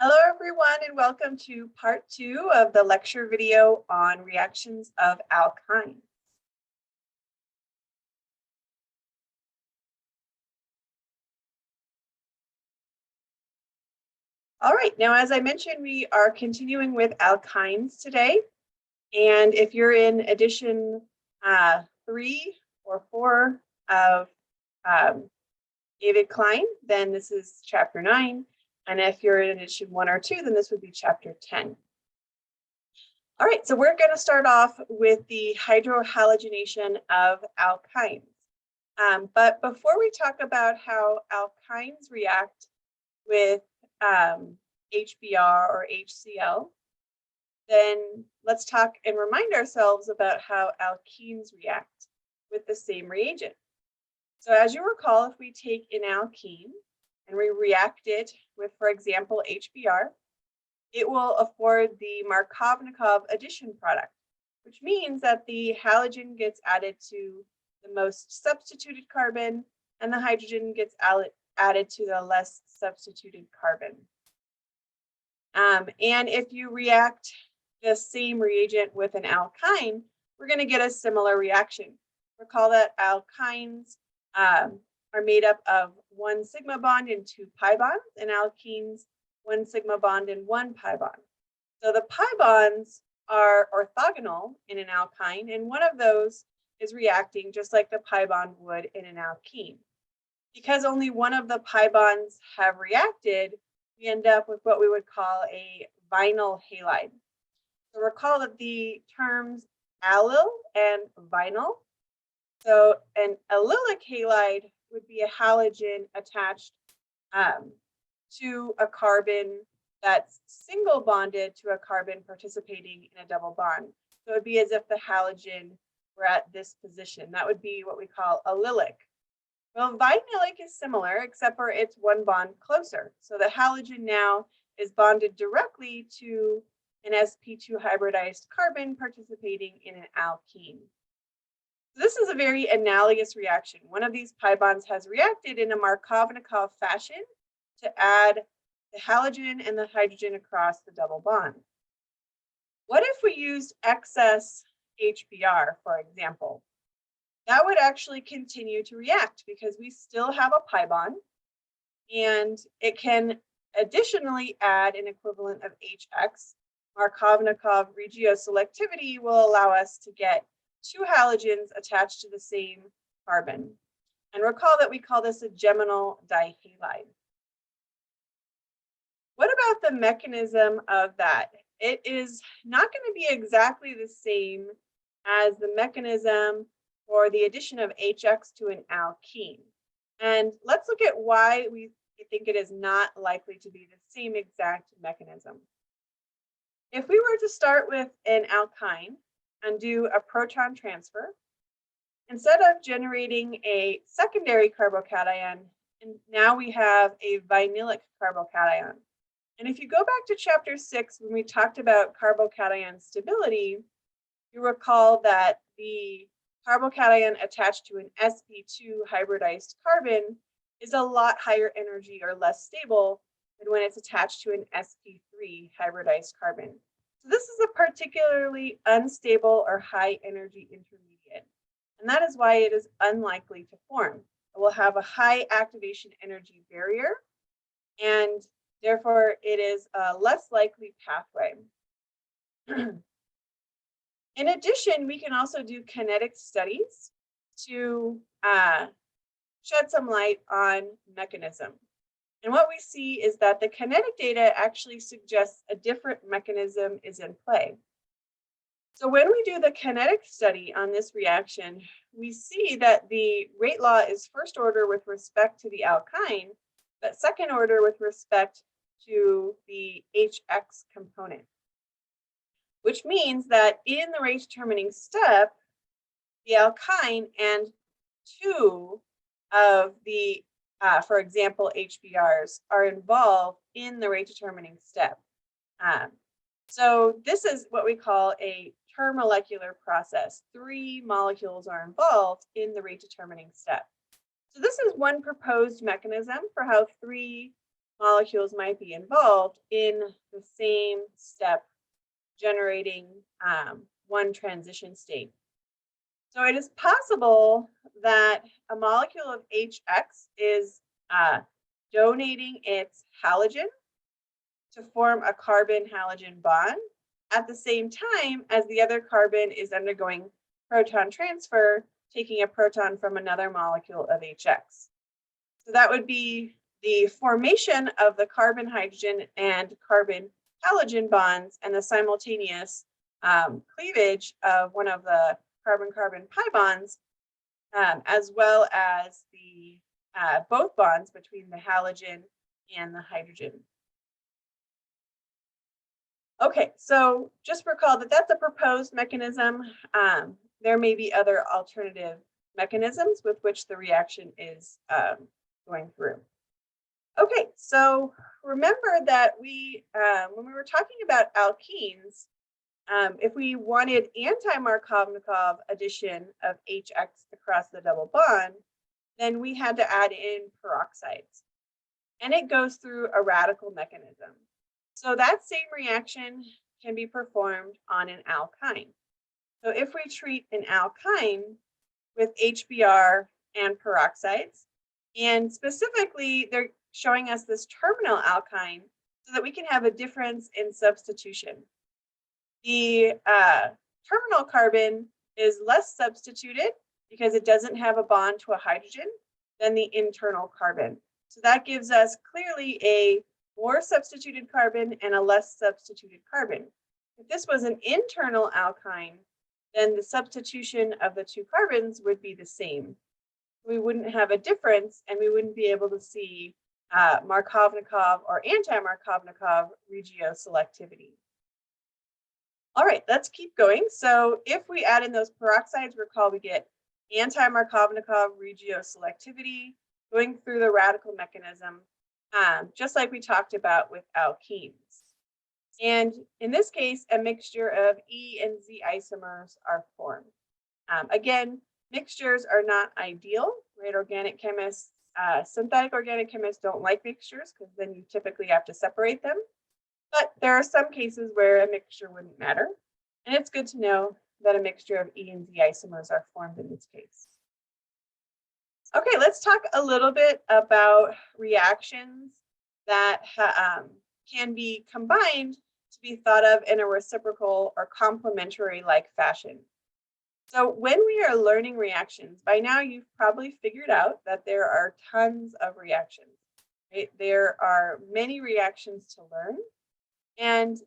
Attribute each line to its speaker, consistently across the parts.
Speaker 1: Hello everyone and welcome to part 2 of the lecture video on reactions of alkynes. All right, now as I mentioned, we are continuing with alkynes today. And if you're in edition 3 or 4 of David Klein, then this is chapter 9. And if you're in edition 1 or 2, then this would be chapter 10. All right, so we're going to start off with the hydrohalogenation of alkynes. But before we talk about how alkynes react with HBr or HCl, then let's talk and remind ourselves about how alkenes react with the same reagent. So as you recall, if we take an alkene and we react it with, for example, HBr, it will afford the Markovnikov addition product, which means that the halogen gets added to the most substituted carbon and the hydrogen gets added to the less substituted carbon. And if you react the same reagent with an alkyne, we're going to get a similar reaction. Recall that alkynes are made up of 1 sigma bond and 2 pi bonds, and alkenes 1 sigma bond and 1 pi bond. So the pi bonds are orthogonal in an alkyne, and one of those is reacting just like the pi bond would in an alkene. Because only one of the pi bonds have reacted, we end up with what we would call a vinyl halide. So recall that the terms allyl and vinyl. So an allylic halide would be a halogen attached to a carbon that's single bonded to a carbon participating in a double bond. So it would be as if the halogen were at this position. That would be what we call allylic. Well, vinylic is similar, except for it's 1 bond closer. So the halogen now is bonded directly to an sp2 hybridized carbon participating in an alkene. So this is a very analogous reaction. One of these pi bonds has reacted in a Markovnikov fashion to add the halogen and the hydrogen across the double bond. What if we used excess HBr, for example? That would actually continue to react because we still have a pi bond, and it can additionally add an equivalent of HX. Markovnikov regioselectivity will allow us to get 2 halogens attached to the same carbon. And recall that we call this a geminal dihalide. What about the mechanism of that? It is not going to be exactly the same as the mechanism for the addition of HX to an alkene. And let's look at why we think it is not likely to be the same exact mechanism. If we were to start with an alkyne and do a proton transfer, instead of generating a secondary carbocation, now we have a vinylic carbocation. And if you go back to chapter 6, when we talked about carbocation stability, you recall that the carbocation attached to an sp2 hybridized carbon is a lot higher energy or less stable than when it's attached to an sp3 hybridized carbon. So this is a particularly unstable or high energy intermediate, and that is why it is unlikely to form. It will have a high activation energy barrier, and therefore it is a less likely pathway. In addition, we can also do kinetic studies to shed some light on mechanism. And what we see is that the kinetic data actually suggests a different mechanism is in play. So when we do the kinetic study on this reaction, we see that the rate law is first order with respect to the alkyne, but second order with respect to the HX component, which means that in the rate determining step, the alkyne and 2 of the, for example, HBRs are involved in the rate determining step. So this is what we call a termolecular process. 3 molecules are involved in the rate determining step. So this is one proposed mechanism for how 3 molecules might be involved in the same step, generating one transition state. So it is possible that a molecule of HX is donating its halogen to form a carbon-halogen bond at the same time as the other carbon is undergoing proton transfer, taking a proton from another molecule of HX. So that would be the formation of the carbon-hydrogen and carbon-halogen bonds and the simultaneous cleavage of one of the carbon-carbon pi bonds, as well as the both bonds between the halogen and the hydrogen. Okay, so just recall that that's a proposed mechanism. There may be other alternative mechanisms with which the reaction is going through. Okay, so remember that when we were talking about alkenes, if we wanted anti-Markovnikov addition of HX across the double bond, then we had to add in peroxides. And it goes through a radical mechanism. So that same reaction can be performed on an alkyne. So if we treat an alkyne with HBr and peroxides, and specifically they're showing us this terminal alkyne so that we can have a difference in substitution. The terminal carbon is less substituted because it doesn't have a bond to a hydrogen than the internal carbon. So that gives us clearly a more substituted carbon and a less substituted carbon. If this was an internal alkyne, then the substitution of the two carbons would be the same. We wouldn't have a difference and we wouldn't be able to see Markovnikov or anti-Markovnikov regioselectivity. All right, let's keep going. So if we add in those peroxides, recall we get anti-Markovnikov regioselectivity going through the radical mechanism, just like we talked about with alkenes. And in this case, a mixture of E and Z isomers are formed. Again, mixtures are not ideal, right? Organic chemists, synthetic organic chemists don't like mixtures because then you typically have to separate them. But there are some cases where a mixture wouldn't matter. And it's good to know that a mixture of E and Z isomers are formed in this case. Okay, let's talk a little bit about reactions that can be combined to be thought of in a reciprocal or complementary-like fashion. So when we are learning reactions, by now you've probably figured out that there are tons of reactions. Right? There are many reactions to learn. And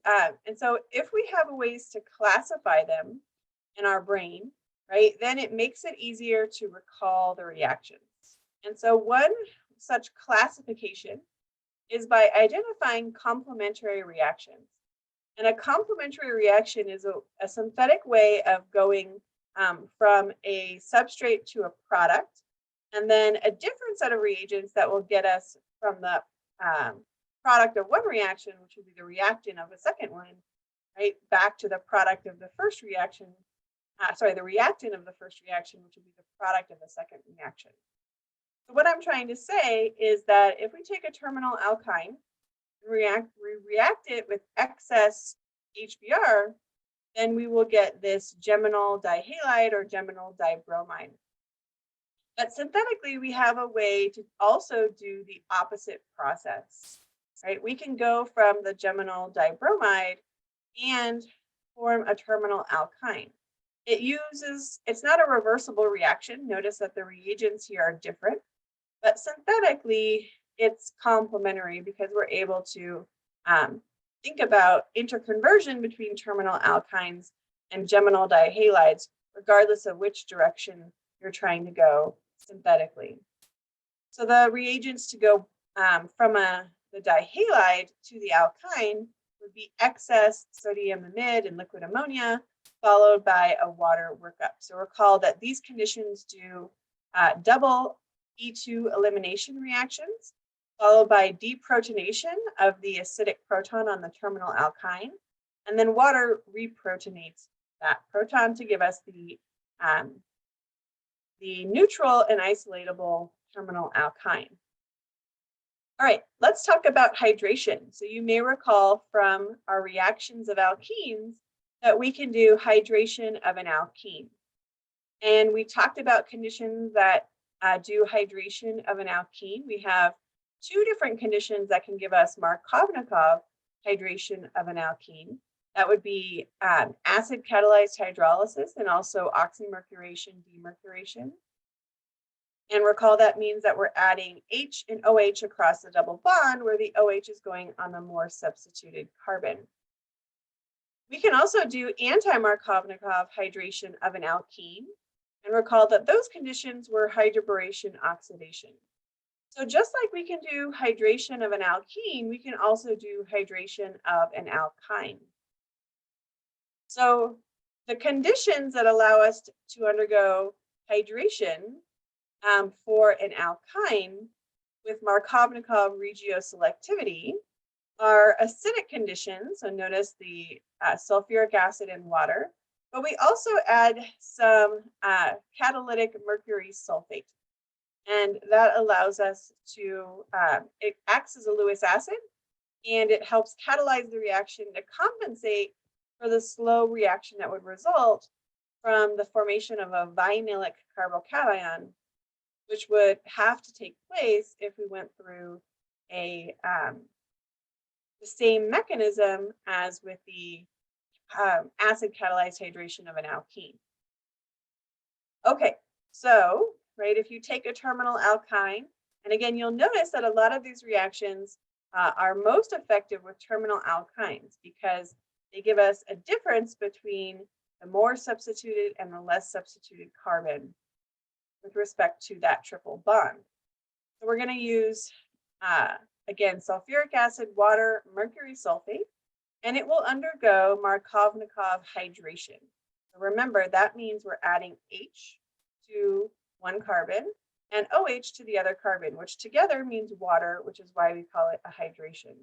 Speaker 1: so if we have ways to classify them in our brain, right, then it makes it easier to recall the reactions. And so one such classification is by identifying complementary reactions. And a complementary reaction is a synthetic way of going from a substrate to a product, and then a different set of reagents that will get us from the product of one reaction, which would be the reactant of a second one, right, back to the product of the first reaction, the reactant of the first reaction, which would be the product of the second reaction. So what I'm trying to say is that if we take a terminal alkyne, we react it with excess HBr, then we will get this geminal dihalide or geminal dibromide. But synthetically, we have a way to also do the opposite process, right? We can go from the geminal dibromide and form a terminal alkyne. It's not a reversible reaction. Notice that the reagents here are different, but synthetically, it's complementary because we're able to think about interconversion between terminal alkynes and geminal dihalides, regardless of which direction you're trying to go synthetically. So the reagents to go from the dihalide to the alkyne would be excess sodium amide and liquid ammonia, followed by a water workup. So recall that these conditions do double E2 elimination reactions, followed by deprotonation of the acidic proton on the terminal alkyne, and then water reprotonates that proton to give us the neutral and isolatable terminal alkyne. All right, let's talk about hydration. So you may recall from our reactions of alkenes that we can do hydration of an alkene. And we talked about conditions that do hydration of an alkene. We have two different conditions that can give us Markovnikov hydration of an alkene. That would be acid catalyzed hydrolysis and also oxymercuration demercuration. And recall that means that we're adding H and OH across the double bond where the OH is going on the more substituted carbon. We can also do anti-Markovnikov hydration of an alkene and recall that those conditions were hydroboration oxidation. So just like we can do hydration of an alkene, we can also do hydration of an alkyne. So the conditions that allow us to undergo hydration for an alkyne with Markovnikov regioselectivity are acidic conditions. So notice the sulfuric acid and water, but we also add some catalytic mercury sulfate. And that allows us to, it acts as a Lewis acid and it helps catalyze the reaction to compensate for the slow reaction that would result from the formation of a vinylic carbocation, which would have to take place if we went through a the same mechanism as with the acid catalyzed hydration of an alkene. Okay, so right, if you take a terminal alkyne, and again, you'll notice that a lot of these reactions are most effective with terminal alkynes because they give us a difference between the more substituted and the less substituted carbon with respect to that triple bond. So we're going to use, again, sulfuric acid, water, mercury sulfate, and it will undergo Markovnikov hydration. So remember, that means we're adding H to one carbon and OH to the other carbon, which together means water, which is why we call it a hydration.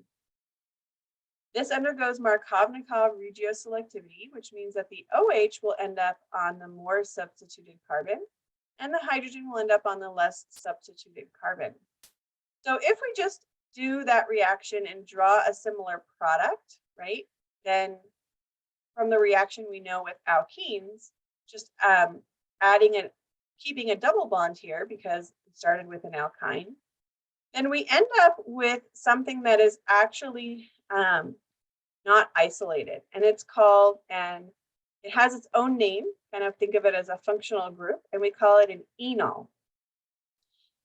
Speaker 1: This undergoes Markovnikov regioselectivity, which means that the OH will end up on the more substituted carbon and the hydrogen will end up on the less substituted carbon. So if we just do that reaction and draw a similar product, right, then from the reaction we know with alkenes, just adding and keeping a double bond here because it started with an alkyne, then we end up with something that is actually not isolated, and it's called, and it has its own name, kind of think of it as a functional group, and we call it an enol.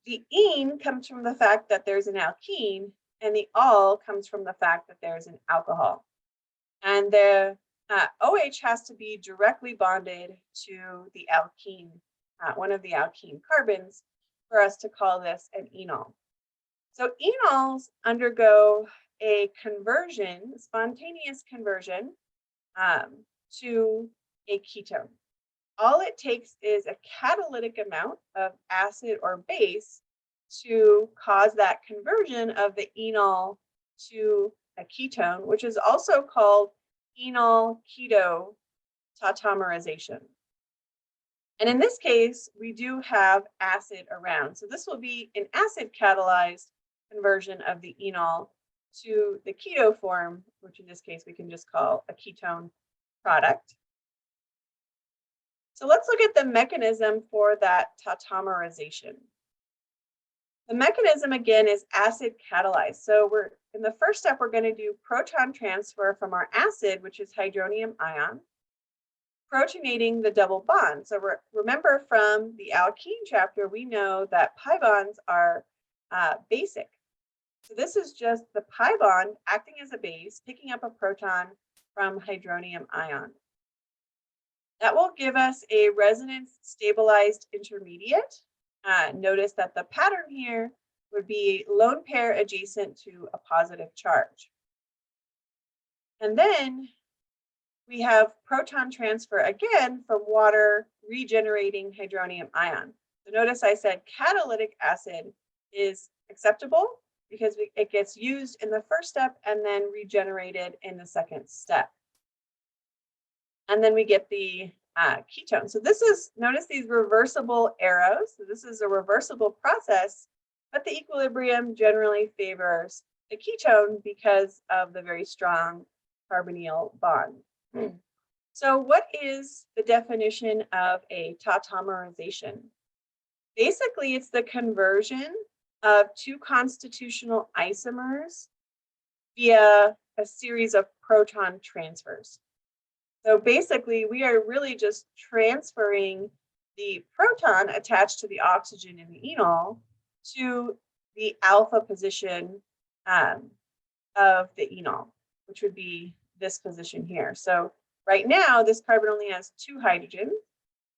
Speaker 1: The ene comes from the fact that there's an alkene, and the ol comes from the fact that there's an alcohol. And the OH has to be directly bonded to the alkene, one of the alkene carbons, for us to call this an enol. So enols undergo a conversion, spontaneous conversion to a ketone. All it takes is a catalytic amount of acid or base to cause that conversion of the enol to a ketone, which is also called enol keto tautomerization. And in this case, we do have acid around. So this will be an acid catalyzed conversion of the enol to the keto form, which in this case we can just call a ketone product. So let's look at the mechanism for that tautomerization. The mechanism again is acid catalyzed. So we're in the first step, we're going to do proton transfer from our acid, which is hydronium ion, protonating the double bond. So remember from the alkene chapter, we know that pi bonds are basic. So this is just the pi bond acting as a base, picking up a proton from hydronium ion. That will give us a resonance stabilized intermediate. Notice that the pattern here would be lone pair adjacent to a positive charge. And then we have proton transfer again from water regenerating hydronium ion. So notice I said catalytic acid is acceptable because it gets used in the first step and then regenerated in the second step. And then we get the ketone. So this is, notice these reversible arrows. So this is a reversible process but the equilibrium generally favors the ketone because of the very strong carbonyl bond. So what is the definition of a tautomerization? Basically, it's the conversion of two constitutional isomers via a series of proton transfers. So basically, we are really just transferring the proton attached to the oxygen in the enol to the alpha position of the enol, which would be this position here. So right now, this carbon only has 2 hydrogens,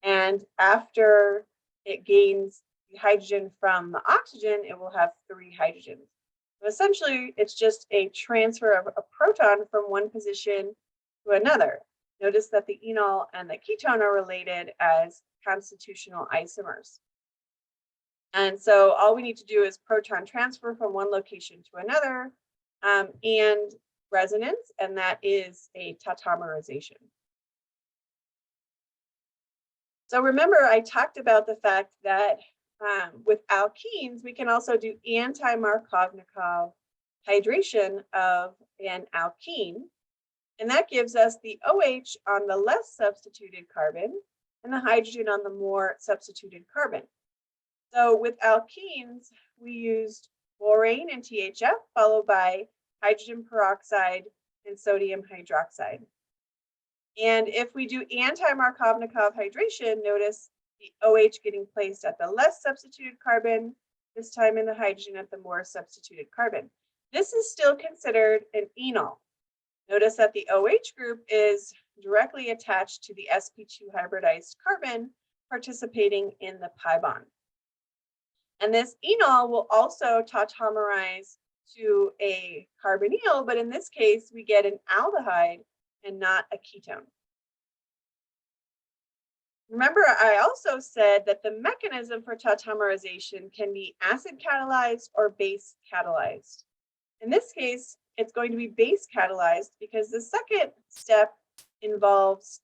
Speaker 1: and after it gains the hydrogen from the oxygen, it will have 3 hydrogens. So essentially, it's just a transfer of a proton from one position to another. Notice that the enol and the ketone are related as constitutional isomers. And so all we need to do is proton transfer from one location to another and resonance, and that is a tautomerization. So remember, I talked about the fact that with alkenes, we can also do anti-Markovnikov hydration of an alkene. And that gives us the OH on the less substituted carbon and the hydrogen on the more substituted carbon. So with alkenes, we used borane and THF, followed by hydrogen peroxide and sodium hydroxide. And if we do anti-Markovnikov hydration, notice the OH getting placed at the less substituted carbon, this time in the hydrogen at the more substituted carbon. This is still considered an enol. Notice that the OH group is directly attached to the sp2 hybridized carbon participating in the pi bond. And this enol will also tautomerize to a carbonyl, but in this case, we get an aldehyde and not a ketone. Remember, I also said that the mechanism for tautomerization can be acid catalyzed or base catalyzed. In this case, it's going to be base catalyzed because the second step involves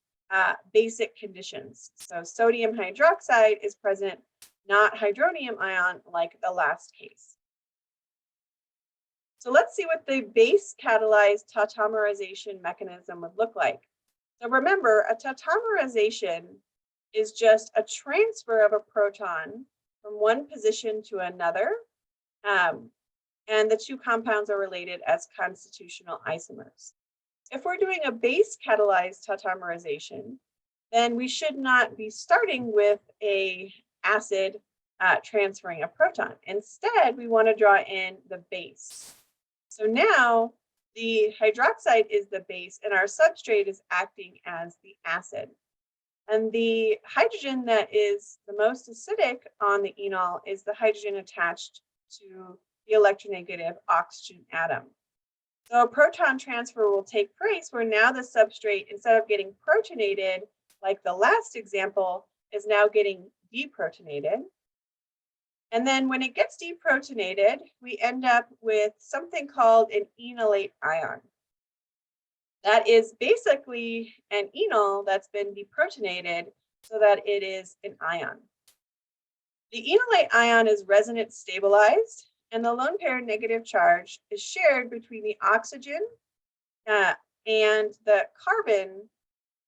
Speaker 1: basic conditions. So sodium hydroxide is present, not hydronium ion like the last case. So let's see what the base catalyzed tautomerization mechanism would look like. So remember, a tautomerization is just a transfer of a proton from one position to another, and the two compounds are related as constitutional isomers. If we're doing a base catalyzed tautomerization, then we should not be starting with an acid transferring a proton. Instead, we want to draw in the base. So now the hydroxide is the base and our substrate is acting as the acid. And the hydrogen that is the most acidic on the enol is the hydrogen attached to the electronegative oxygen atom. So a proton transfer will take place where now the substrate, instead of getting protonated, like the last example, is now getting deprotonated. And then when it gets deprotonated, we end up with something called an enolate ion. That is basically an enol that's been deprotonated so that it is an ion. The enolate ion is resonance stabilized, and the lone pair negative charge is shared between the oxygen and the carbon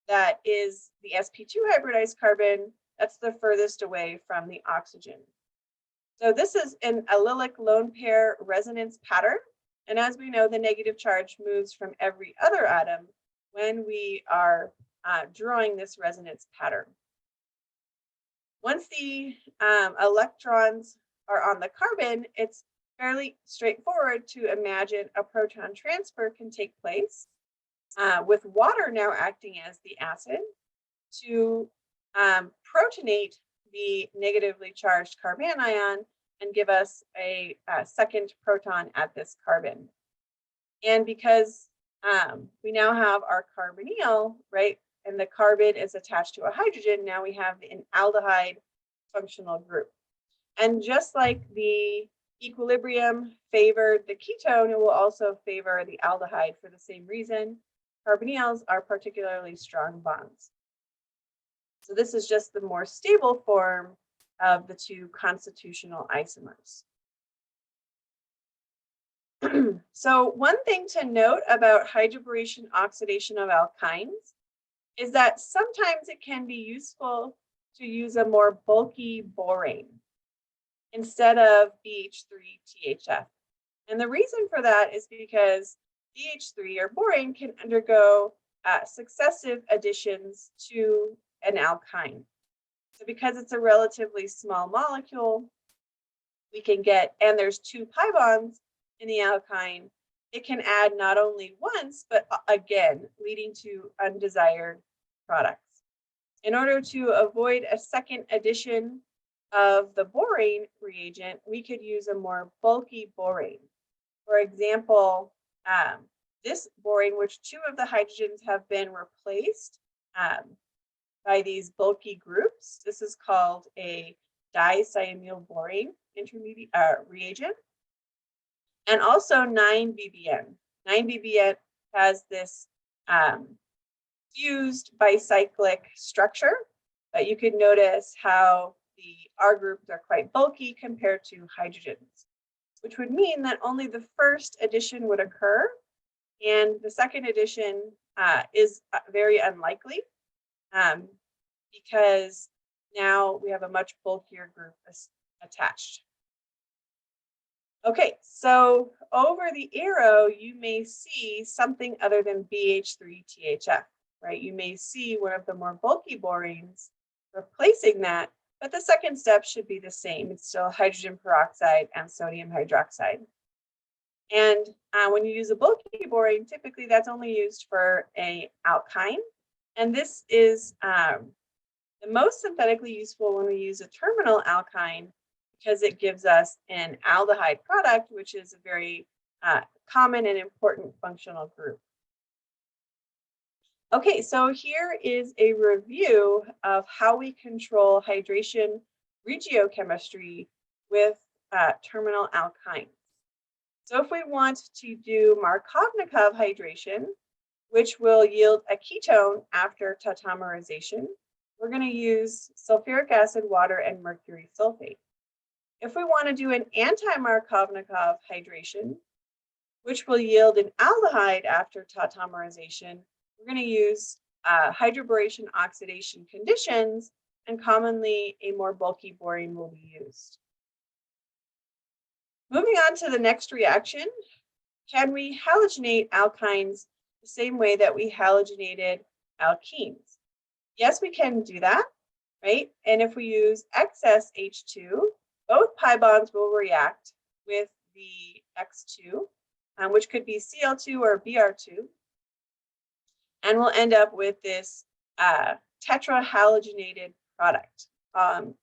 Speaker 1: that is the sp2 hybridized carbon that's the furthest away from the oxygen. So this is an allylic lone pair resonance pattern. And as we know, the negative charge moves from every other atom when we are drawing this resonance pattern. Once the electrons are on the carbon, it's fairly straightforward to imagine a proton transfer can take place with water now acting as the acid to protonate the negatively charged carbanion ion and give us a second proton at this carbon. And because we now have our carbonyl, right, and the carbon is attached to a hydrogen, now we have an aldehyde functional group. And just like the equilibrium favored the ketone, it will also favor the aldehyde for the same reason. Carbonyls are particularly strong bonds. So this is just the more stable form of the two constitutional isomers. So one thing to note about hydroboration oxidation of alkynes is that sometimes it can be useful to use a more bulky borane instead of BH3-THF. And the reason for that is because BH3 or borane can undergo successive additions to an alkyne. So because it's a relatively small molecule, we can get, and there's 2 pi bonds in the alkyne, it can add not only once, but again, leading to undesired products. In order to avoid a second addition of the borane reagent, we could use a more bulky borane. For example, this borane, which 2 of the hydrogens have been replaced by these bulky groups. This is called a dicyameylborane intermediate reagent. And also 9-BBN. 9-BBN has this fused bicyclic structure, but you can notice how the R groups are quite bulky compared to hydrogens, which would mean that only the first addition would occur, and the second addition is very unlikely because now we have a much bulkier group attached. Okay, so over the arrow, you may see something other than BH3-THF, right? You may see one of the more bulky boranes replacing that, but the second step should be the same. It's still hydrogen peroxide and sodium hydroxide. And when you use a bulky borane, typically that's only used for an alkyne. And this is the most synthetically useful when we use a terminal alkyne, because it gives us an aldehyde product, which is a very common and important functional group. Okay, so here is a review of how we control hydration regiochemistry with terminal alkynes. So if we want to do Markovnikov hydration, which will yield a ketone after tautomerization, we're going to use sulfuric acid, water, and mercury sulfate. If we want to do an anti-Markovnikov hydration, which will yield an aldehyde after tautomerization, we're going to use hydroboration oxidation conditions, and commonly a more bulky borane will be used. Moving on to the next reaction, can we halogenate alkynes the same way that we halogenated alkenes? Yes, we can do that, right? And if we use excess H2, both pi bonds will react with the X2, which could be Cl2 or Br2. And we'll end up with this tetrahalogenated product,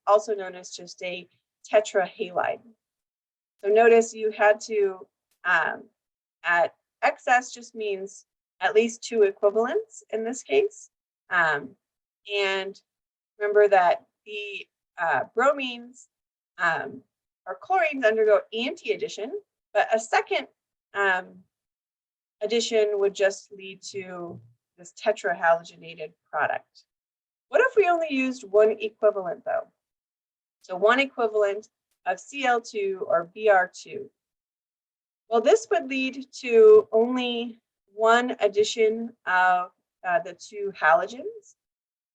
Speaker 1: also known as just a tetrahalide. So notice you had to, at excess just means at least 2 equivalents in this case. And remember that the bromines or chlorines undergo anti-addition, but a second addition would just lead to this tetrahalogenated product. What if we only used 1 equivalent though? So 1 equivalent of Cl2 or Br2. Well, this would lead to only 1 addition of the 2 halogens.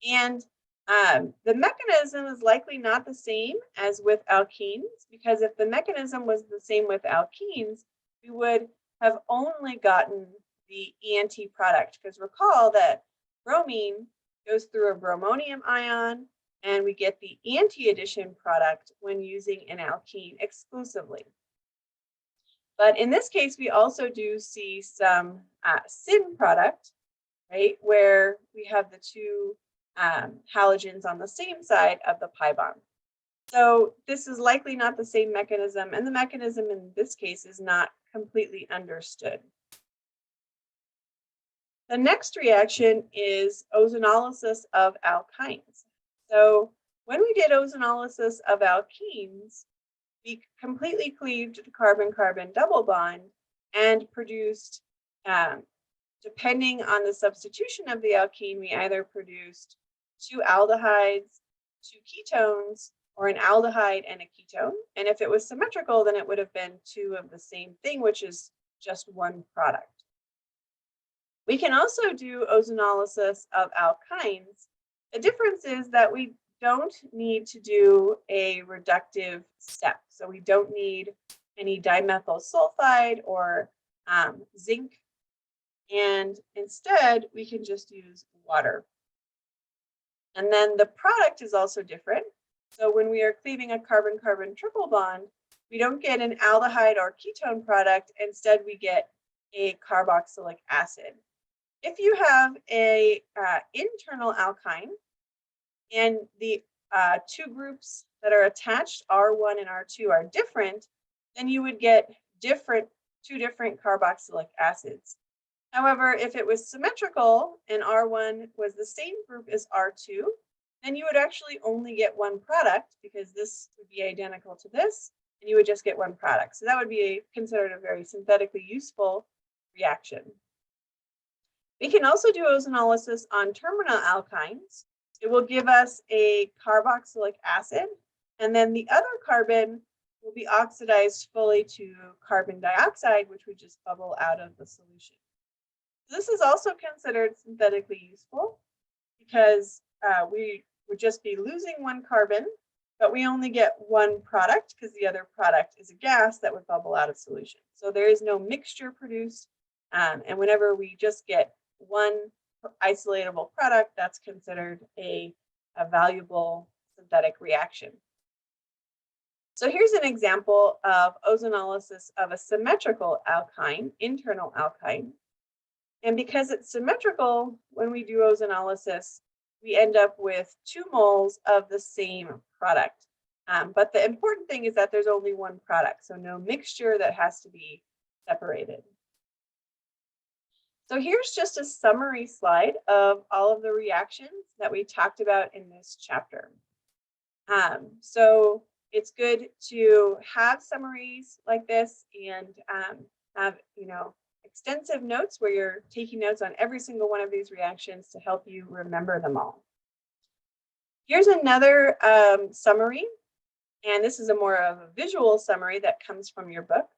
Speaker 1: And the mechanism is likely not the same as with alkenes, because if the mechanism was the same with alkenes, we would have only gotten the anti-product, because recall that bromine goes through a bromonium ion, and we get the anti-addition product when using an alkene exclusively. But in this case, we also do see some syn product, right, where we have the 2 halogens on the same side of the pi bond. So this is likely not the same mechanism, and the mechanism in this case is not completely understood. The next reaction is ozonolysis of alkynes. So when we did ozonolysis of alkenes, we completely cleaved the carbon-carbon double bond and produced, depending on the substitution of the alkene, we either produced 2 aldehydes, 2 ketones, or an aldehyde and a ketone. And if it was symmetrical, then it would have been two of the same thing, which is just one product. We can also do ozonolysis of alkynes. The difference is that we don't need to do a reductive step. So we don't need any dimethyl sulfide or zinc. And instead, we can just use water. And then the product is also different. So when we are cleaving a carbon-carbon triple bond, we don't get an aldehyde or ketone product. Instead, we get a carboxylic acid. If you have a internal alkyne and the two groups that are attached, R1 and R2, are different, then you would get two different carboxylic acids. However, if it was symmetrical and R1 was the same group as R2, then you would actually only get one product because this would be identical to this, and you would just get one product. So that would be considered a very synthetically useful reaction. We can also do ozonolysis on terminal alkynes. It will give us a carboxylic acid, and then the other carbon will be oxidized fully to carbon dioxide, which would just bubble out of the solution. This is also considered synthetically useful because we would just be losing one carbon, but we only get one product because the other product is a gas that would bubble out of solution. So there is no mixture produced, and whenever we just get one isolatable product, that's considered a valuable synthetic reaction. So here's an example of ozonolysis of a symmetrical alkyne, internal alkyne. And because it's symmetrical, when we do ozonolysis, we end up with 2 moles of the same product. But the important thing is that there's only one product, so no mixture that has to be separated. So here's just a summary slide of all of the reactions that we talked about in this chapter. So it's good to have summaries like this and have, extensive notes where you're taking notes on every single one of these reactions to help you remember them all. Here's another summary, and this is a more of a visual summary that comes from your book,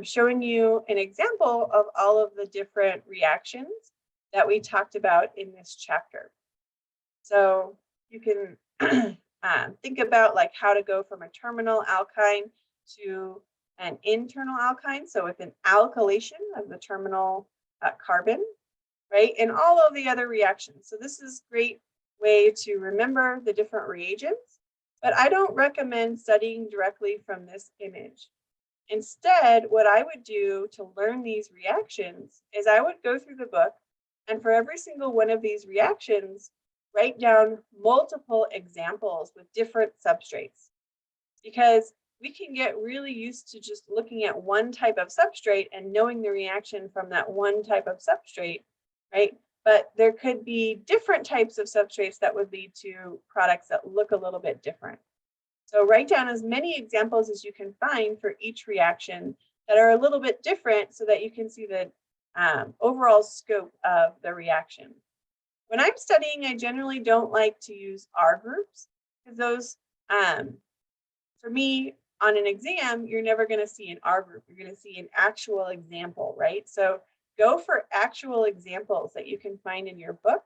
Speaker 1: showing you an example of all of the different reactions that we talked about in this chapter. So you can think about like how to go from a terminal alkyne to an internal alkyne, so with an alkylation of the terminal carbon, right? And all of the other reactions. So this is a great way to remember the different reagents, but I don't recommend studying directly from this image. Instead, what I would do to learn these reactions is I would go through the book, and for every single one of these reactions, write down multiple examples with different substrates, because we can get really used to just looking at one type of substrate and knowing the reaction from that one type of substrate, right? But there could be different types of substrates that would lead to products that look a little bit different. So write down as many examples as you can find for each reaction that are a little bit different so that you can see the overall scope of the reaction. When I'm studying, I generally don't like to use R groups because those, for me, on an exam, you're never going to see an R group. You're going to see an actual example, right? So go for actual examples that you can find in your book,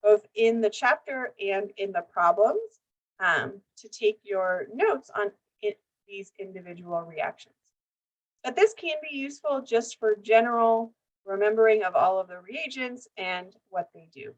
Speaker 1: both in the chapter and in the problems, to take your notes on these individual reactions. But this can be useful just for general remembering of all of the reagents and what they do.